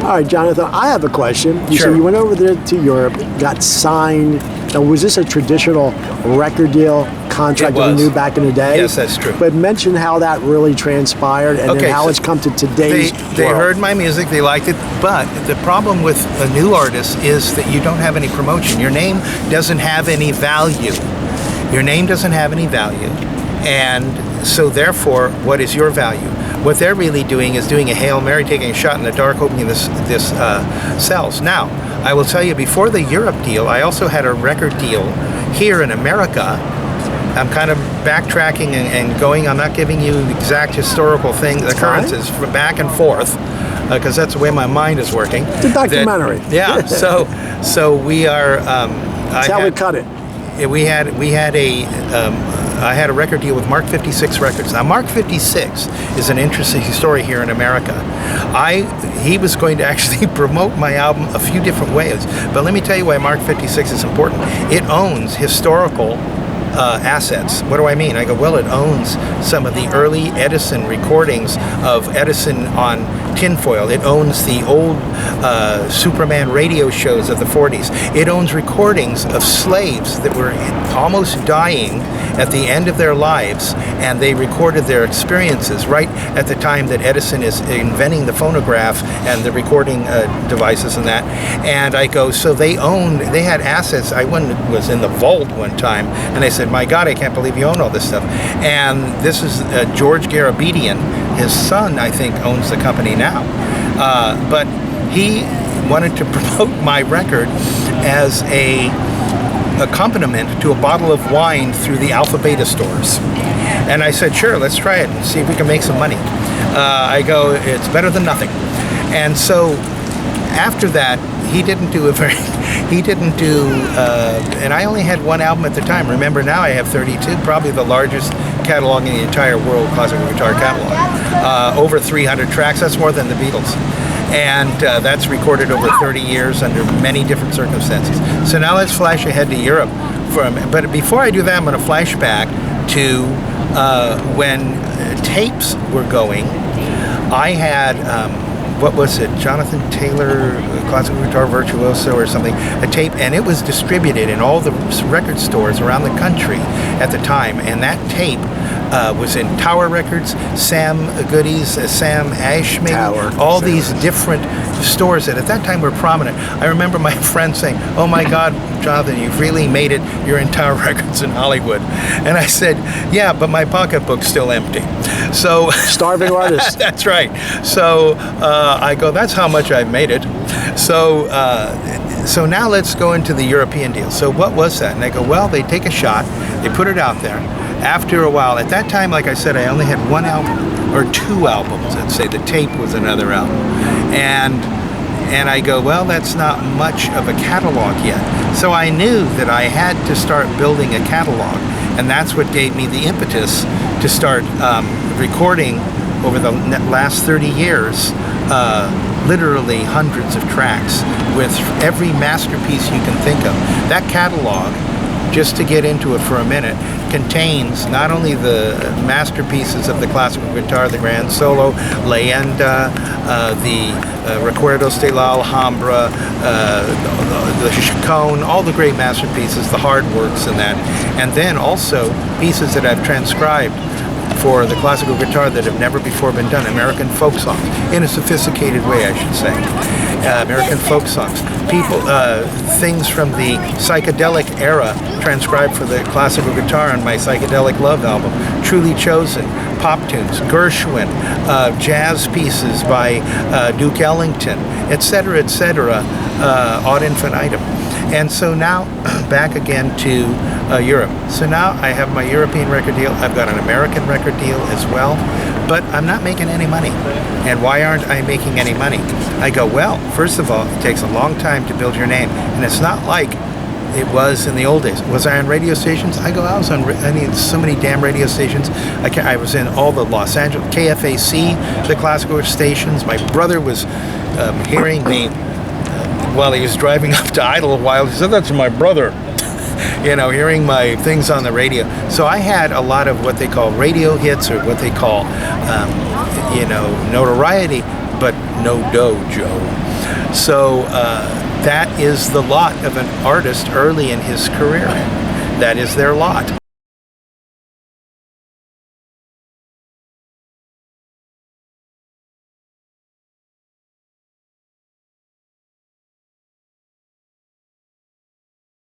All right, Jonathan, I have a question. You Sure. said you went over there to Europe, got signed. Now, was this a traditional record deal contract It that we was. knew back in the day? Yes, that's true. But mention how that really transpired and Okay, then how so it's come to today's They world. heard my music, they liked it, but the problem with a new artist is that you don't have any promotion. Your name doesn't have any value. Your name doesn't have any value. And so therefore, what is your value? What they're really doing is doing a Hail Mary, taking a shot in the dark, hoping this sells. Now, I will tell you, before the Europe deal, I also had a record deal here in America. I'm kind of backtracking and going. I'm not giving you exact historical occurrences from back and forth, because that's the way my mind is working. It's a documentary. So we are. That's how we cut it. I had a record deal with Mark 56 Records. Now, Mark 56 is an interesting story here in America. He was going to actually promote my album a few different ways, but let me tell you why Mark 56 is important. It owns historical assets. What do I mean? I go, well, it owns some of the early Edison recordings of Edison on tinfoil. It owns the old Superman radio shows of the 40s. It owns recordings of slaves that were almost dying at the end of their lives, and they recorded their experiences right at the time that Edison is inventing the phonograph and the recording devices and that. And I go, so they had assets. I was in the vault one time, and they said, my God, I can't believe you own all this stuff. And this is George Garabedian. His son, I think, owns the company now. But he wanted to promote my record as a accompaniment to a bottle of wine through the Alpha Beta stores. And I said, sure, let's try it and see if we can make some money. I go, it's better than nothing. And so after that, and I only had one album at the time. Remember, now I have 32, probably the largest catalog in the entire world, classical guitar catalog. Over 300 tracks, that's more than the Beatles. And that's recorded over 30 years under many different circumstances. So now let's flash ahead to Europe. But before I do that, I'm going to flash back to when tapes were going. I had, what was it, Jonathan Taylor, Classical Guitar Virtuoso or something, a tape, and it was distributed in all the record stores around the country at the time. And that tape was in Tower Records, Sam Goodies, Sam Ash, maybe, all these different stores that at that time were prominent. I remember my friend saying, oh my God, Jonathan, you've really made it. You're in Tower Records in Hollywood. And I said, yeah, but my pocketbook's still empty. So starving artist. That's right. So I go, that's how much I've made it. So now let's go into the European deal. So what was that? And I go, well, they take a shot, they put it out there. After a while, at that time, like I said, I only had one album, or two albums, let's say. The tape was another album. And I go, well, that's not much of a catalog yet. So I knew that I had to start building a catalog. And that's what gave me the impetus to start recording over the last 30 years, literally hundreds of tracks with every masterpiece you can think of. That catalog, just to get into it for a minute, contains not only the masterpieces of the classical guitar, the Grand Solo, Leyenda, the Recuerdos de la Alhambra, the Chaconne, all the great masterpieces, the hard works and that. And then also pieces that I've transcribed for the classical guitar that have never before been done, American folk songs, in a sophisticated way, I should say. American folk songs, things from the psychedelic era transcribed for the classical guitar on my Psychedelic Love album, Truly Chosen, pop tunes, Gershwin, jazz pieces by Duke Ellington, etc., ad infinitum. And so now, back again to Europe. So now I have my European record deal. I've got an American record deal as well, but I'm not making any money. And why aren't I making any money? I go, well, first of all, it takes a long time to build your name. And it's not like it was in the old days. Was I on radio stations? I go, I was on, so many damn radio stations. I was in all the Los Angeles, KFAC, the classical stations. My brother was hearing me while he was driving up to Idlewild. He said, that's my brother. Hearing my things on the radio. So I had a lot of what they call radio hits, or what they call, notoriety, but no dough, Joe. So that is the lot of an artist early in his career. That is their lot.